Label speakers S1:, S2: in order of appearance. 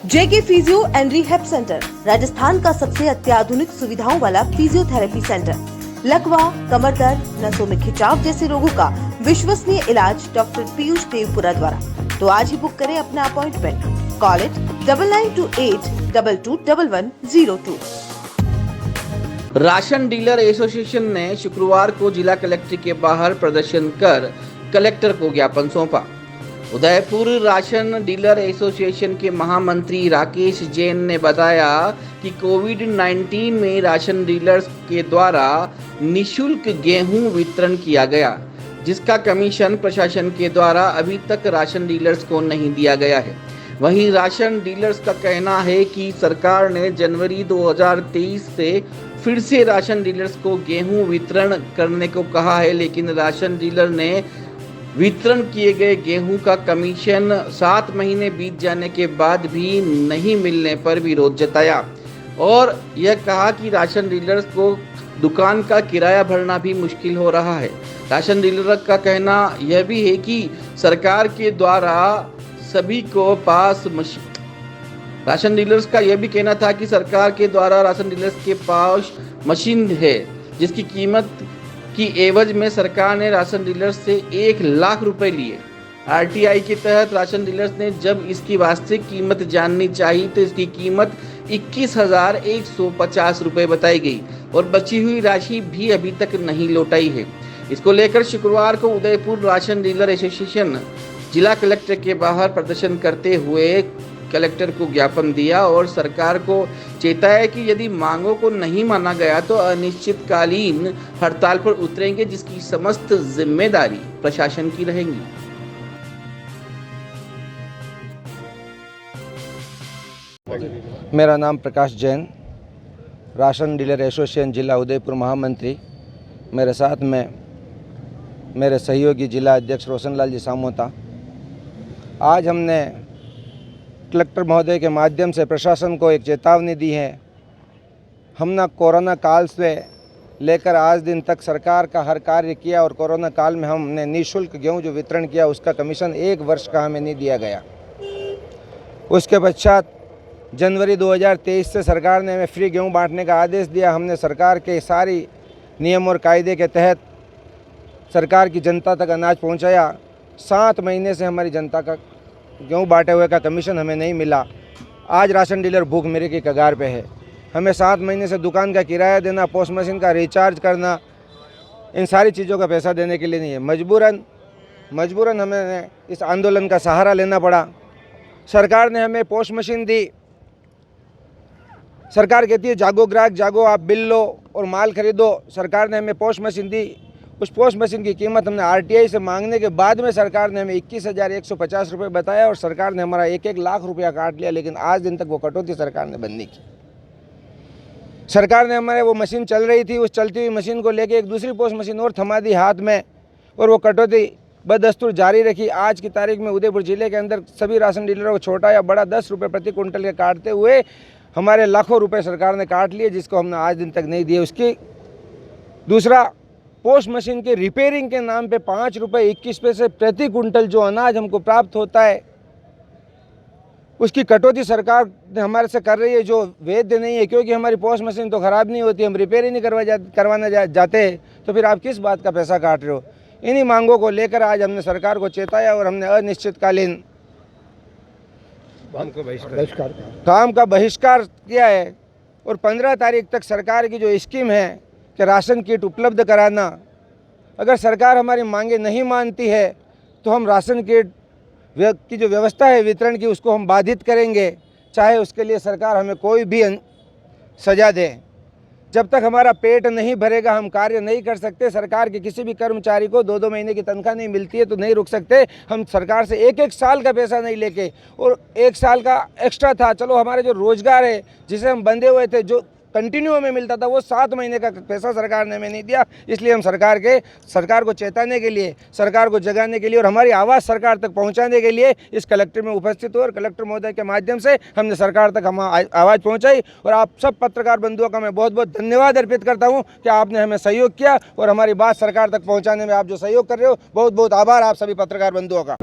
S1: JK physio and rehab centre Rajasthan का सबसे अत्याधुनिक सुविधाओं वाला फिजियोथेरेपी सेंटर। लकवा, कमर दर्द, नसों में खिंचाव जैसे रोगों का विश्वसनीय इलाज डॉक्टर पीयूष देवपुरा द्वारा। तो आज ही बुक करें अपना appointment. Call it 9928221102।
S2: Ration dealer association ने शुक्रवार को जिला कलेक्टर के बाहर प्रदर्शन कर कलेक्टर को ज्ञापन सौंपा। उदयपुर राशन डीलर एसोसिएशन के महामंत्री राकेश जैन ने बताया कि कोविड-19 में राशन डीलर्स के द्वारा निःशुल्क गेहूं वितरण किया गया, जिसका कमीशन प्रशासन के द्वारा अभी तक राशन डीलर्स को नहीं दिया गया है। वहीं राशन डीलर्स का कहना है कि सरकार ने जनवरी 2023 से फिर से राशन डीलर्स को गेहूं वितरण करने को कहा है, लेकिन राशन डीलर ने वितरण किए गए गेहूं का कमीशन 7 महीने बीत जाने के बाद भी नहीं मिलने पर विरोध जताया और यह कहा कि राशन डीलर्स को दुकान का किराया भरना भी मुश्किल हो रहा है। राशन डीलर का कहना यह भी है कि सरकार के द्वारा सभी को पास राशन डीलर्स का यह भी कहना था कि सरकार के द्वारा राशन डीलर्स के पास मशीन है, जिसकी कीमत की एवज में सरकार ने राशन डीलर्स से 1 लाख रुपए लिए। आरटीआई के तहत राशन डीलर्स ने जब इसकी वास्तविक कीमत जाननी चाहिए तो इसकी कीमत 21,150 रुपए बताई गई और बची हुई राशि भी अभी तक नहीं लौटाई है। इसको लेकर शुक्रवार को उदयपुर राशन डीलर एसोसिएशन जिला कलेक्टर के बाहर प्रदर्शन करते हुए कलेक्टर को ज्ञापन दिया और सरकार को चेताया कि यदि मांगों को नहीं माना गया तो अनिश्चितकालीन हड़ताल पर उतरेंगे, जिसकी समस्त जिम्मेदारी प्रशासन की रहेगी।
S3: मेरा नाम प्रकाश जैन, राशन डीलर एसोसिएशन जिला उदयपुर महामंत्री। मेरे साथ में मेरे सहयोगी जिला अध्यक्ष रोशनलाल जी सामोता। आज हमने कलेक्टर महोदय के माध्यम से प्रशासन को एक चेतावनी दी है। हमने कोरोना काल से लेकर आज दिन तक सरकार का हर कार्य किया और कोरोना काल में हमने निःशुल्क गेहूं जो वितरण किया उसका कमीशन 1 वर्ष का हमें नहीं दिया गया। उसके पश्चात जनवरी 2023 से सरकार ने हमें फ्री गेहूं बांटने का आदेश दिया। हमने सरकार के सारी नियम और कायदे के तहत सरकार की जनता तक अनाज पहुँचाया। 7 महीने से हमारी जनता का गेहूँ बांटे हुए का कमीशन हमें नहीं मिला। आज राशन डीलर भूखमरी की कगार पे है। हमें 7 महीने से दुकान का किराया देना, पोस्ट मशीन का रिचार्ज करना, इन सारी चीज़ों का पैसा देने के लिए नहीं है। मजबूरन हमें इस आंदोलन का सहारा लेना पड़ा। सरकार ने हमें पोस्ट मशीन दी। सरकार कहती है जागो ग्राहक जागो, आप बिल लो और माल खरीदो। सरकार ने हमें पोस्ट मशीन दी। उस पोस्ट मशीन की कीमत हमने आरटीआई से मांगने के बाद में सरकार ने हमें 21,150 रुपये बताया और सरकार ने हमारा 1-1 लाख रुपया काट लिया, लेकिन आज दिन तक वो कटौती सरकार ने बंद नहीं की। सरकार ने हमारे वो मशीन चल रही थी, उस चलती हुई मशीन को लेके एक दूसरी पोस्ट मशीन और थमा दी हाथ में और वो कटौती बदस्तूर जारी रखी। आज की तारीख में उदयपुर जिले के अंदर सभी राशन डीलरों को छोटा या बड़ा 10 रुपये प्रति क्विंटल के काटते हुए हमारे लाखों रुपये सरकार ने काट लिए, जिसको हमने आज दिन तक नहीं दिए। उसकी दूसरा, पोस्ट मशीन के रिपेयरिंग के नाम पे 5 रुपये 21 पैसे प्रति कुंटल जो अनाज हमको प्राप्त होता है, उसकी कटौती सरकार हमारे से कर रही है, जो वैध नहीं है। क्योंकि हमारी पोस्ट मशीन तो ख़राब नहीं होती, हम रिपेयर ही नहीं करवाने जाते, तो फिर आप किस बात का पैसा काट रहे हो। इन्हीं मांगों को लेकर आज हमने सरकार को चेताया और हमने अनिश्चितकालीन काम का बहिष्कार किया है। और 15 तारीख तक सरकार की जो स्कीम है कि राशन किट उपलब्ध कराना, अगर सरकार हमारी मांगे नहीं मानती है तो हम राशन किट की जो व्यवस्था है वितरण की उसको हम बाधित करेंगे, चाहे उसके लिए सरकार हमें कोई भी सज़ा दे। जब तक हमारा पेट नहीं भरेगा हम कार्य नहीं कर सकते। सरकार के किसी भी कर्मचारी को 2-2 महीने की तनख्वाह नहीं मिलती है तो नहीं रुक सकते। हम सरकार से 1-1 साल का पैसा नहीं लेके, और 1 साल का एक्स्ट्रा था, चलो हमारे जो रोज़गार है जिसे हम बंधे हुए थे, जो कंटिन्यू हमें मिलता था, वो 7 महीने का पैसा सरकार ने हमें नहीं दिया। इसलिए हम सरकार को चेताने के लिए, सरकार को जगाने के लिए और हमारी आवाज़ सरकार तक पहुंचाने के लिए इस कलेक्टर में उपस्थित हुए और कलेक्टर महोदय के माध्यम से हमने सरकार तक हम आवाज़ पहुंचाई। और आप सब पत्रकार बंधुओं का मैं बहुत बहुत धन्यवाद अर्पित करता हूँ कि आपने हमें सहयोग किया और हमारी बात सरकार तक पहुँचाने में आप जो सहयोग कर रहे हो, बहुत बहुत आभार आप सभी पत्रकार बंधुओं का।